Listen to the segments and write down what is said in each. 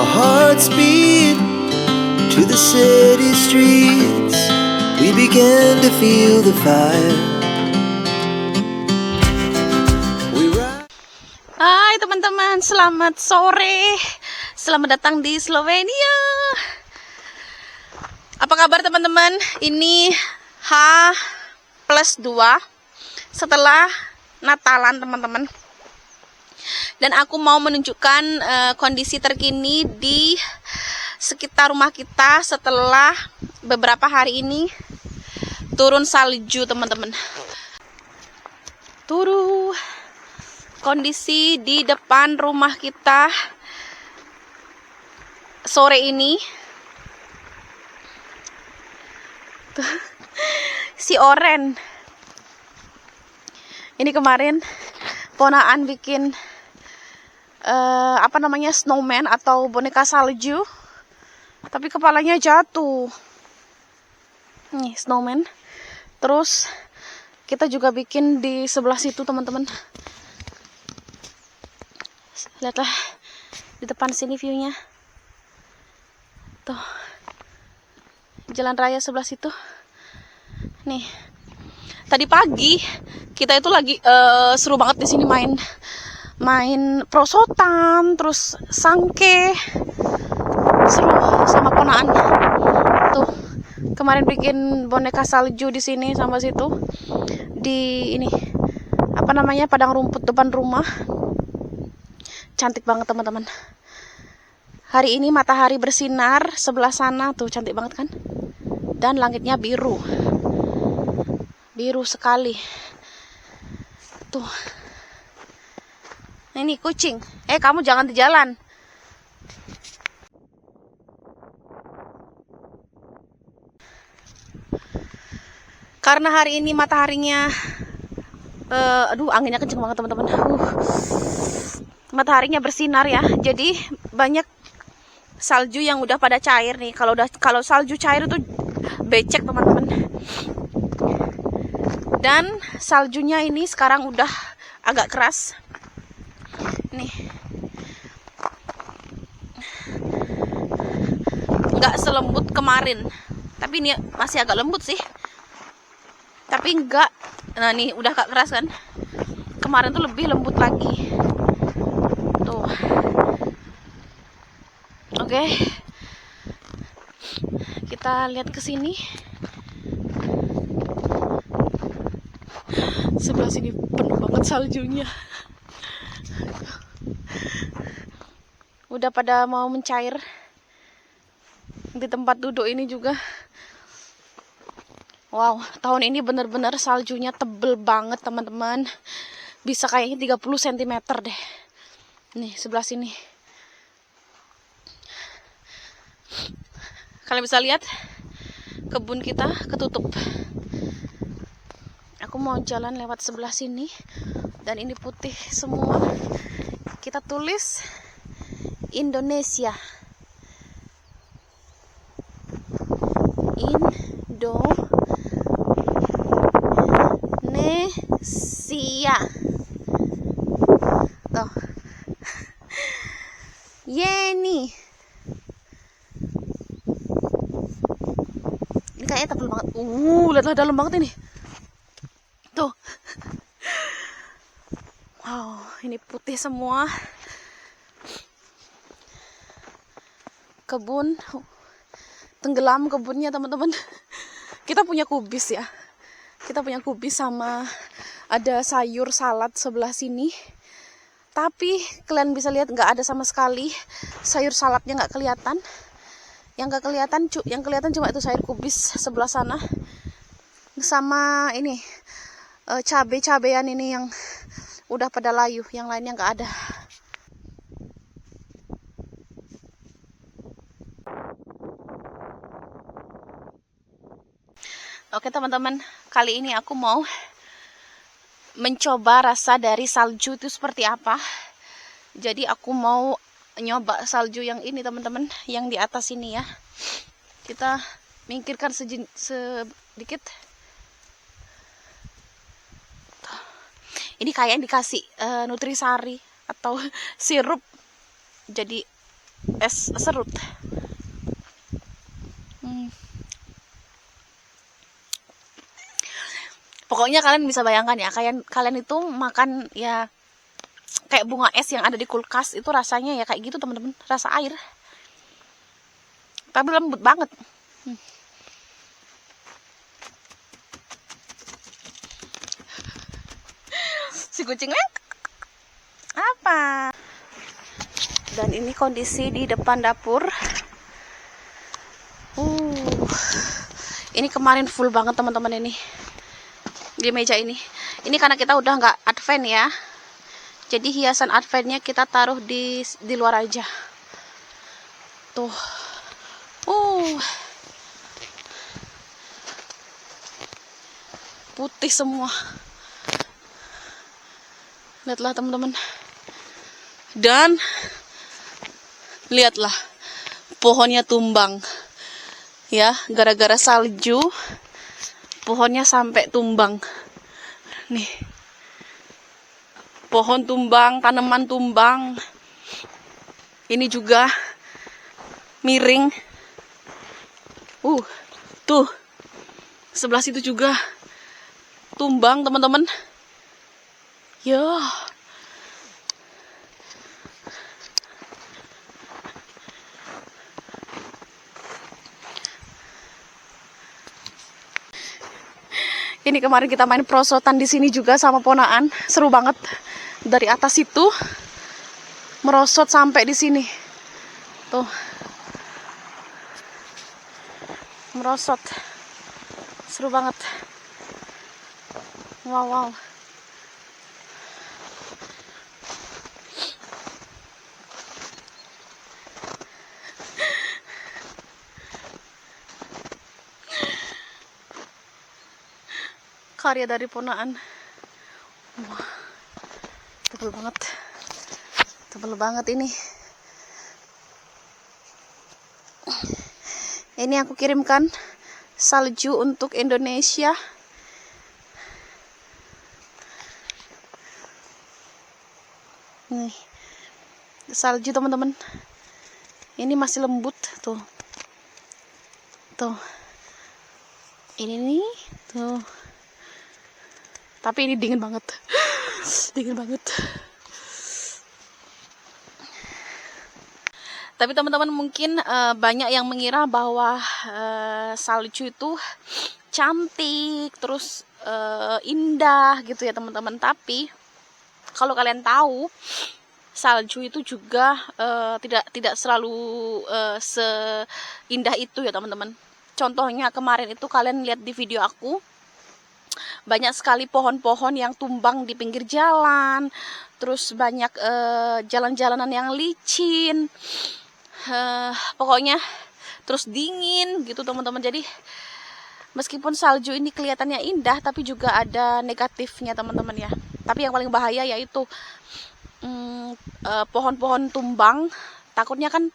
Our hearts beat to the city streets. We began to feel the fire. Hai teman-teman, selamat sore. Selamat datang di Slovenia. Apa kabar teman-teman? Ini H+2 setelah Natalan teman-teman. Dan aku mau menunjukkan kondisi terkini di sekitar rumah kita setelah beberapa hari ini turun salju teman-teman. Kondisi di depan rumah kita sore ini. Tuh, si Oren. Ini kemarin ponaan bikin snowman atau boneka salju. Tapi kepalanya jatuh. Nih, snowman. Terus kita juga bikin di sebelah situ teman-teman. Lihatlah di depan sini viewnya. Tuh. Jalan raya sebelah situ. Nih. Tadi pagi kita itu lagi seru banget di sini main prosotan, terus sangke. Seru sama ponaan. Tuh. Kemarin bikin boneka salju di sini sama situ. Di ini padang rumput depan rumah. Cantik banget teman-teman. Hari ini matahari bersinar sebelah sana tuh, cantik banget kan? Dan langitnya biru. Biru sekali. Tuh. Ini kucing. Kamu jangan di jalan. Karena hari ini mataharinya anginnya kenceng banget teman-teman. Mataharinya bersinar ya, jadi banyak salju yang udah pada cair nih. Kalau salju cair itu becek teman-teman. Dan saljunya ini sekarang udah agak keras. Nih, nggak selembut kemarin, tapi ini masih agak lembut sih. Tapi enggak, nah nih udah agak keras kan. Kemarin tuh lebih lembut lagi. Tuh. Oke. Kita lihat ke sini. Sebelah sini penuh banget saljunya. Udah pada mau mencair. Di tempat duduk ini juga. Wow, tahun ini bener-bener saljunya tebel banget teman-teman. Bisa kayaknya 30 cm deh. Nih, sebelah sini. Kalian bisa lihat kebun kita ketutup. Aku mau jalan lewat sebelah sini dan ini putih semua. Kita tulis Indonesia. Indonesia. Tuh. Yeni. Ini kayaknya tebal banget. Lihatlah dalam banget ini. Tuh. Wow, ini putih semua. Kebun tenggelam kebunnya teman-teman. Kita punya kubis ya. Kita punya kubis sama ada sayur salad sebelah sini. Tapi kalian bisa lihat nggak ada sama sekali sayur saladnya, nggak kelihatan. Yang kelihatan cuma itu sayur kubis sebelah sana. Sama ini cabai-cabean ini yang udah pada layu, yang lainnya nggak ada. Oke teman-teman, kali ini aku mau mencoba rasa dari salju itu seperti apa. Jadi aku mau nyoba salju yang ini teman-teman, yang di atas ini ya. Kita minggirkan sedikit. Ini kayak dikasih nutrisari atau sirup, jadi es serut. Pokoknya kalian bisa bayangkan ya, kalian itu makan ya kayak bunga es yang ada di kulkas itu rasanya ya kayak gitu teman-teman, rasa air. Tapi lembut banget. Si kucingnya apa? Dan ini kondisi di depan dapur. Ini kemarin full banget teman-teman ini. Di meja ini. Ini karena kita udah nggak advent ya. Jadi hiasan adventnya kita taruh di luar aja. Tuh. Putih semua. Lihatlah teman-teman. Dan lihatlah pohonnya tumbang. Ya, gara-gara salju pohonnya sampai tumbang. Nih. Pohon tumbang, tanaman tumbang. Ini juga miring. Tuh. Sebelah situ juga tumbang, teman-teman. Ya. Ini kemarin kita main prosotan di sini juga sama ponaan, seru banget. Dari atas itu merosot sampai di sini. Tuh. Merosot. Seru banget. Wow. Karya dari ponaan. Wah, tebel banget ini. Ini aku kirimkan salju untuk Indonesia. Nih, salju teman-teman. Ini masih lembut tuh. Ini nih tuh. Tapi ini dingin banget. Tapi teman-teman mungkin banyak yang mengira bahwa salju itu cantik, terus indah gitu ya teman-teman. Tapi kalau kalian tahu, salju itu juga tidak selalu seindah itu ya teman-teman. Contohnya kemarin itu kalian lihat di video aku, banyak sekali pohon-pohon yang tumbang di pinggir jalan, terus banyak jalan-jalanan yang licin, pokoknya terus dingin gitu teman-teman. Jadi meskipun salju ini kelihatannya indah, tapi juga ada negatifnya teman-teman ya. Tapi yang paling bahaya yaitu pohon-pohon tumbang, takutnya kan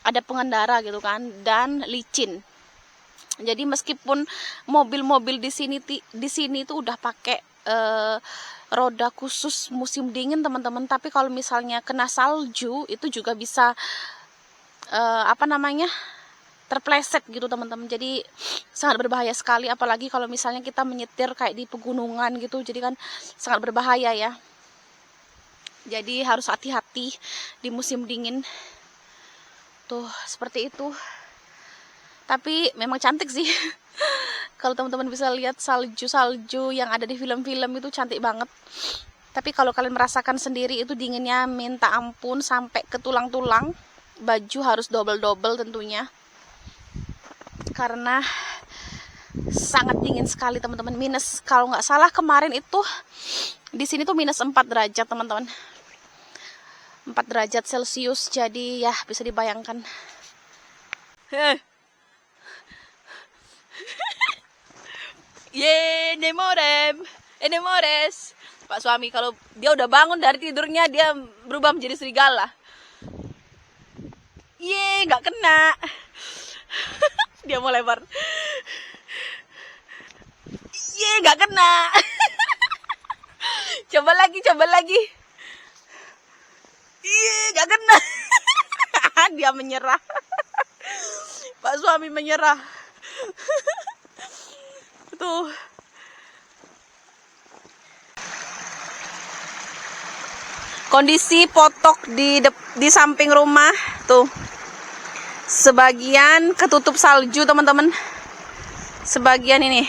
ada pengendara gitu kan, dan licin. Jadi meskipun mobil-mobil di sini itu udah pakai roda khusus musim dingin teman-teman, tapi kalau misalnya kena salju itu juga bisa terpleset gitu teman-teman. Jadi sangat berbahaya sekali, apalagi kalau misalnya kita menyetir kayak di pegunungan gitu. Jadi kan sangat berbahaya ya. Jadi harus hati-hati di musim dingin. Tuh, seperti itu. Tapi memang cantik sih. Kalau teman-teman bisa lihat salju-salju yang ada di film-film itu cantik banget. Tapi kalau kalian merasakan sendiri itu dinginnya minta ampun sampai ke tulang-tulang. Baju harus double-double tentunya. Karena sangat dingin sekali teman-teman. Minus, kalau nggak salah kemarin itu di sini tuh minus 4 derajat teman-teman. 4 derajat Celcius. Jadi ya bisa dibayangkan. Enemores. Pak suami kalau dia udah bangun dari tidurnya dia berubah menjadi serigala. Nggak kena. Dia mau lebar. Nggak kena. Coba lagi. Nggak kena. Dia menyerah. Pak suami menyerah. Tuh. Kondisi potok di samping rumah tuh. Sebagian ketutup salju, teman-teman. Sebagian ini.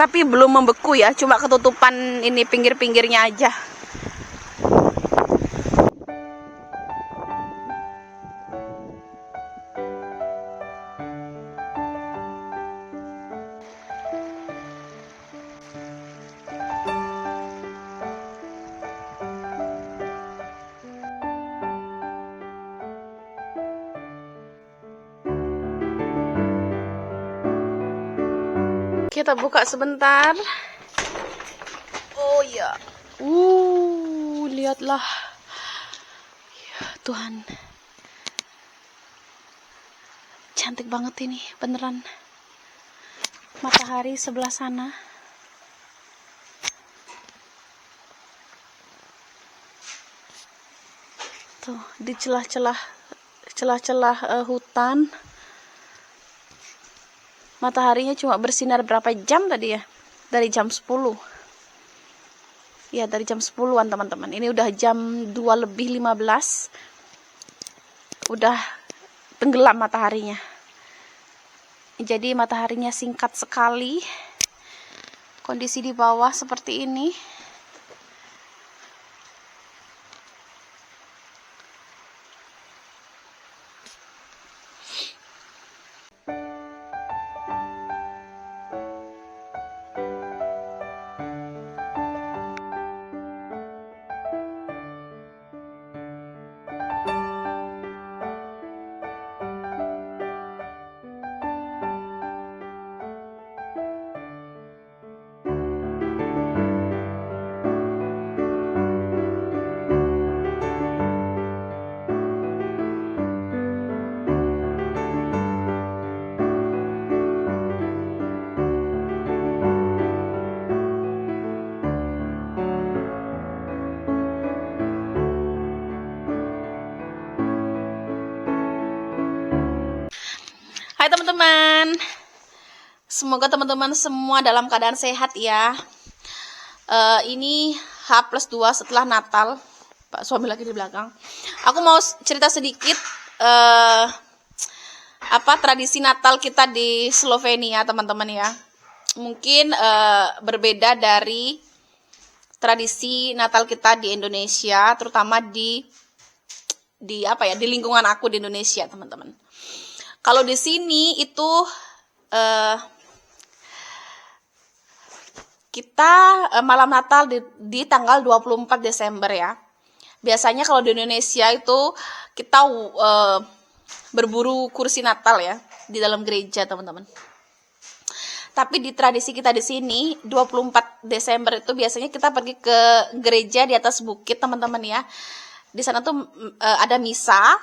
Tapi belum membeku ya, cuma ketutupan ini pinggir-pinggirnya aja. Kita buka sebentar. Oh ya. Lihatlah. Ya, Tuhan. Cantik banget ini, beneran. Matahari sebelah sana. Tuh, di celah-celah hutan. Mataharinya cuma bersinar berapa jam tadi ya? Dari jam 10. Ya, dari jam 10-an, teman-teman. Ini udah jam 2:15. Udah tenggelam mataharinya. Jadi mataharinya singkat sekali. Kondisi di bawah seperti ini. Hai teman-teman, semoga teman-teman semua dalam keadaan sehat ya. Ini H+2 setelah Natal. Pak suami lagi di belakang. Aku mau cerita sedikit tradisi Natal kita di Slovenia, teman-teman ya. Mungkin berbeda dari tradisi Natal kita di Indonesia, terutama di lingkungan aku di Indonesia, teman-teman. Kalau di sini itu kita malam Natal di tanggal 24 Desember ya. Biasanya kalau di Indonesia itu kita berburu kursi Natal ya di dalam gereja, teman-teman. Tapi di tradisi kita di sini 24 Desember itu biasanya kita pergi ke gereja di atas bukit, teman-teman ya. Di sana tuh ada misa.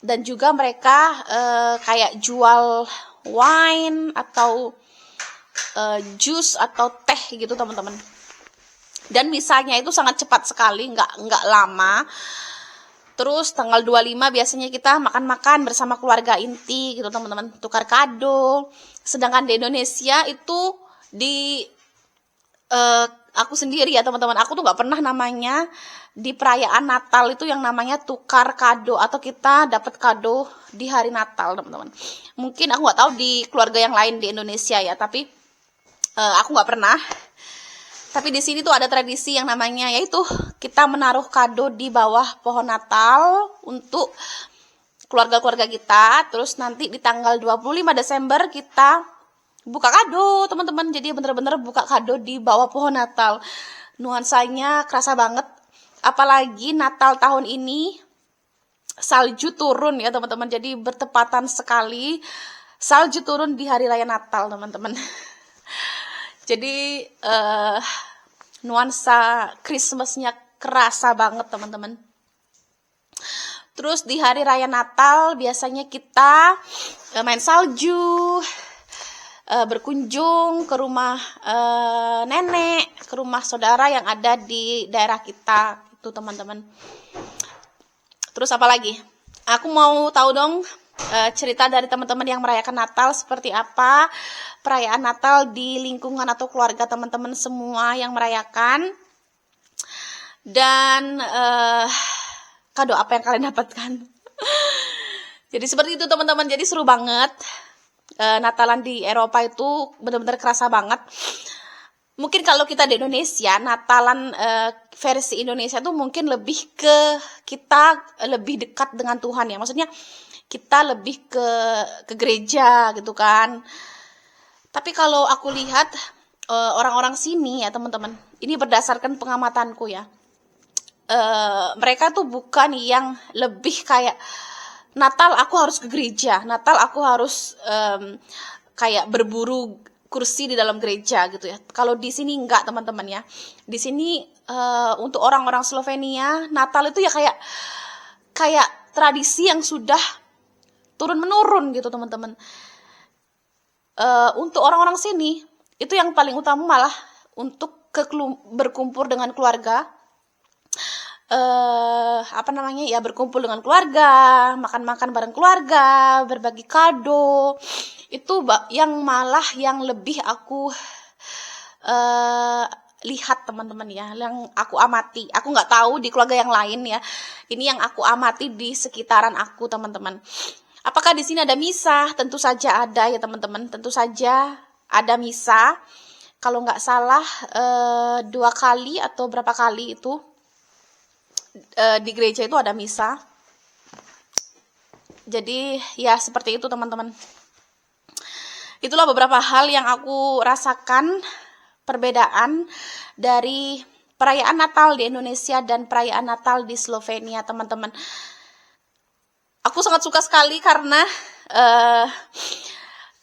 Dan juga mereka kayak jual wine atau jus atau teh gitu, teman-teman. Dan misanya itu sangat cepat sekali, nggak lama. Terus tanggal 25 biasanya kita makan-makan bersama keluarga inti gitu, teman-teman. Tukar kado. Sedangkan di Indonesia itu aku sendiri ya, teman-teman. Aku tuh nggak pernah namanya di perayaan Natal itu yang namanya tukar kado atau kita dapat kado di hari Natal, teman-teman. Mungkin aku nggak tahu di keluarga yang lain di Indonesia ya, tapi aku nggak pernah. Tapi di sini tuh ada tradisi yang namanya yaitu kita menaruh kado di bawah pohon Natal untuk keluarga-keluarga kita. Terus nanti di tanggal 25 Desember kita buka kado, teman-teman. Jadi bener-bener buka kado di bawah pohon Natal. Nuansanya kerasa banget. Apalagi Natal tahun ini salju turun ya, teman-teman. Jadi bertepatan sekali salju turun di hari raya Natal, teman-teman. Jadi nuansa Christmas-nya kerasa banget, teman-teman. Terus di hari raya Natal biasanya kita main salju, berkunjung ke rumah nenek, ke rumah saudara yang ada di daerah kita, itu teman-teman. Terus apa lagi? Aku mau tahu dong cerita dari teman-teman yang merayakan Natal seperti apa perayaan Natal di lingkungan atau keluarga teman-teman semua yang merayakan, dan kado apa yang kalian dapatkan. Jadi seperti itu teman-teman, jadi seru banget. Natalan di Eropa itu benar-benar kerasa banget. Mungkin kalau kita di Indonesia, Natalan versi Indonesia tuh mungkin lebih ke kita lebih dekat dengan Tuhan ya. Maksudnya kita lebih ke gereja gitu kan. Tapi kalau aku lihat orang-orang sini ya teman-teman, ini berdasarkan pengamatanku ya. Mereka tuh bukan yang lebih kayak Natal aku harus ke gereja, Natal aku harus kayak berburu kursi di dalam gereja gitu ya. Kalau di sini enggak teman-teman ya. Di sini untuk orang-orang Slovenia, Natal itu ya kayak tradisi yang sudah turun menurun gitu teman-teman. Untuk orang-orang sini itu yang paling utama malah untuk berkumpul dengan keluarga. Berkumpul dengan keluarga, makan-makan bareng keluarga, berbagi kado. Itu yang malah yang lebih aku lihat teman-teman ya, yang aku amati. Aku nggak tahu di keluarga yang lain ya. Ini yang aku amati di sekitaran aku teman-teman. Apakah di sini ada misa? Tentu saja ada ya teman-teman. Tentu saja ada misa. Kalau nggak salah 2 kali atau berapa kali itu di gereja itu ada misa. Jadi ya seperti itu teman-teman. Itulah beberapa hal yang aku rasakan perbedaan dari perayaan Natal di Indonesia dan perayaan Natal di Slovenia teman-teman. Aku sangat suka sekali karena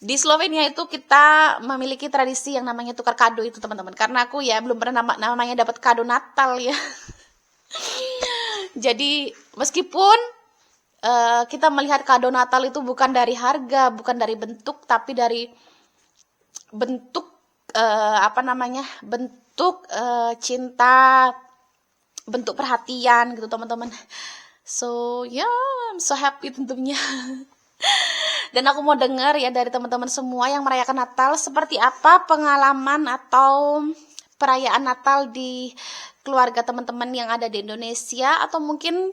di Slovenia itu kita memiliki tradisi yang namanya tukar kado itu teman-teman. Karena aku ya belum pernah namanya dapat kado Natal ya. Jadi meskipun kita melihat kado Natal itu bukan dari harga, bukan dari bentuk, tapi dari bentuk bentuk cinta, bentuk perhatian gitu teman-teman. So I'm so happy tentunya. Dan aku mau dengar ya dari teman-teman semua yang merayakan Natal, seperti apa pengalaman atau perayaan Natal di keluarga teman-teman yang ada di Indonesia, atau mungkin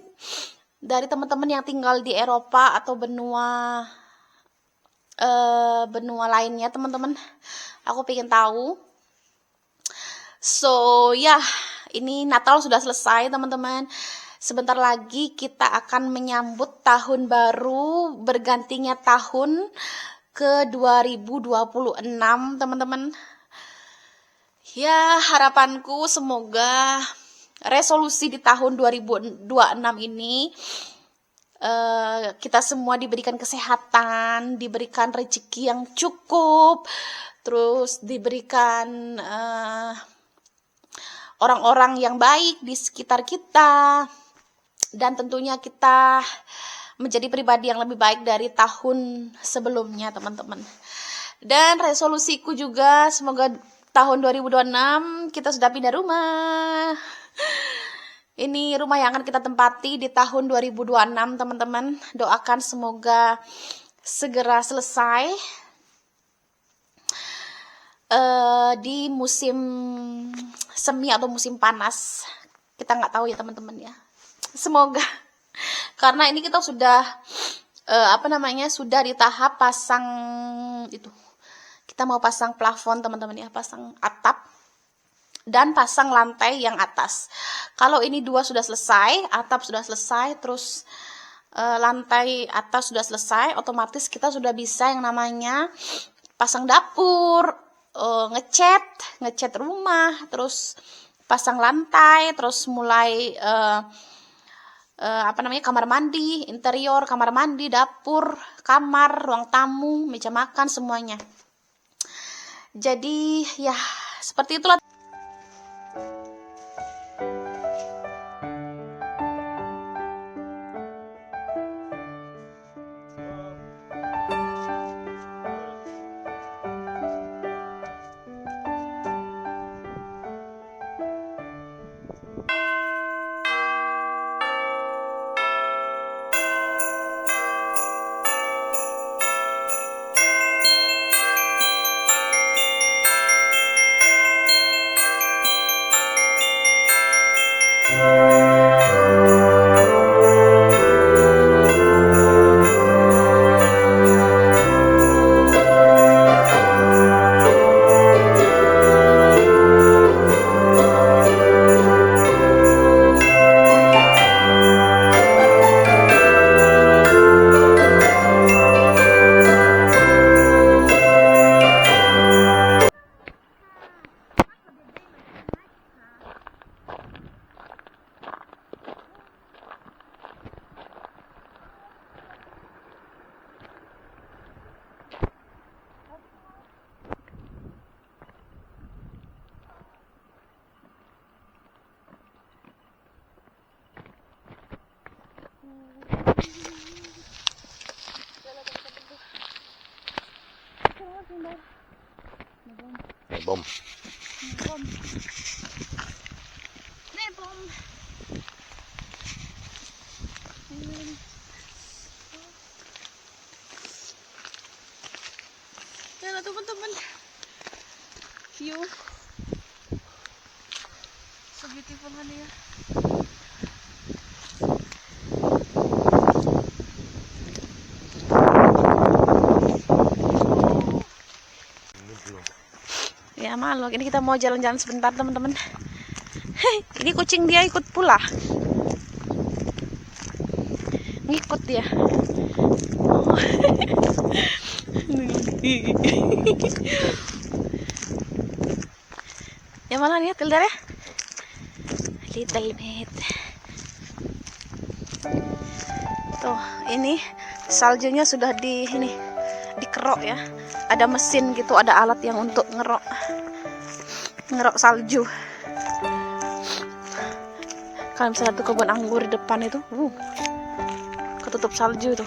dari teman-teman yang tinggal di Eropa atau benua lainnya teman-teman. Aku pengen tahu. So ini Natal sudah selesai teman-teman. Sebentar lagi kita akan menyambut tahun baru, bergantinya tahun ke 2026 teman-teman. Ya, harapanku semoga resolusi di tahun 2026 ini kita semua diberikan kesehatan, diberikan rezeki yang cukup, terus diberikan orang-orang yang baik di sekitar kita, dan tentunya kita menjadi pribadi yang lebih baik dari tahun sebelumnya teman-teman. Dan resolusiku juga semoga tahun 2026 kita sudah pindah rumah. Ini rumah yang akan kita tempati di tahun 2026 teman-teman. Doakan semoga segera selesai di musim semi atau musim panas. Kita nggak tahu ya teman-teman ya. Semoga. Karena ini kita sudah sudah di tahap pasang itu. Kita mau pasang plafon teman-teman ya, pasang atap dan pasang lantai yang atas. Kalau ini 2 sudah selesai, atap sudah selesai, terus lantai atas sudah selesai, otomatis kita sudah bisa yang namanya pasang dapur, ngecat rumah, terus pasang lantai, terus mulai kamar mandi, interior kamar mandi, dapur, kamar, ruang tamu, meja makan, semuanya. Jadi ya seperti itulah. Bom. Bom. Nih bom. Ya teman-teman, view so beautiful kan ya. Ya malu, ini kita mau jalan-jalan sebentar teman-teman. Ini kucing dia ikut pula. Ngikut dia. Ya mana lihat Tildar ya? Little bit. Tuh, ini saljunya sudah dikerok ya. Ada mesin gitu, ada alat yang untuk ngerok salju. Kalau misalnya tuh kebun anggur di depan itu, ketutup salju tuh.